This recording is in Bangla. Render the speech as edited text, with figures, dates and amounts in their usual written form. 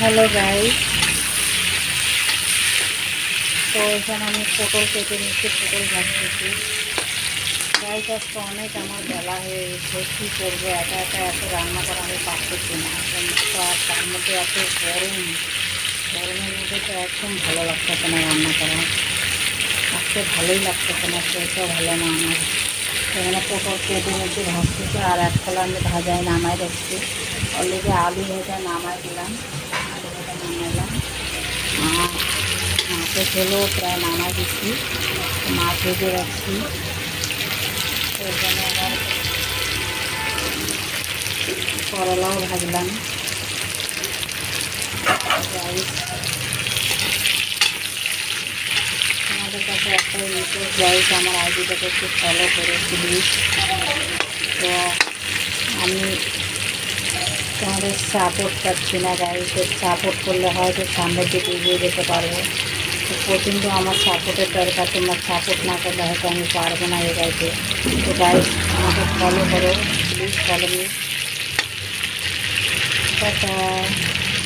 হ্যালো গাইস, তো এখানে আমি পটল কেটে নিচ্ছি, পটল ভাজতেছি। গাইস আজকে অনেক আমার বেলা হয়ে গেছে, কী করবো, একা একা এত রান্না করা আমি পারতেছি না। তো আর তার মধ্যে এত গরমের মধ্যে তো একদম ভালো লাগতেছে না রান্না করা। আজকে ভালোই লাগতেছে না, শরীরটাও ভালো না আমার। এখানে পটল কেটে নিচ্ছি, ভাজতেছি, আর এক ফলা আমি ভাজায় নামাই রাখছি। অলরেডি আলু ভেজা নামাই দিলাম, আলু ভেজা নামাইলাম। মাছের ঝোলও প্রায় নামাই দিচ্ছি, মাছ ভেজে রাখছি। এখানে আবার করলাও ভাজলাম। আমাদের কাছে একটা রিকোয়েস্ট গাইস, আমার আইডিটাকে একটু ফলো করে প্লিজ। তো আমি তোমাদের সাপোর্ট পাচ্ছি না গাইস, সাপোর্ট করলে হয়তো সামনের দিকে এগিয়ে যেতে পারবো। তো প্রচণ্ড আমার সাপোর্টের দরকার, তোমরা সাপোর্ট না করলে হয়তো আমি পারবো না এগাইতে। তো গাইস আমাকে ফলো করো প্লিজ, ফলো মি। টাটা।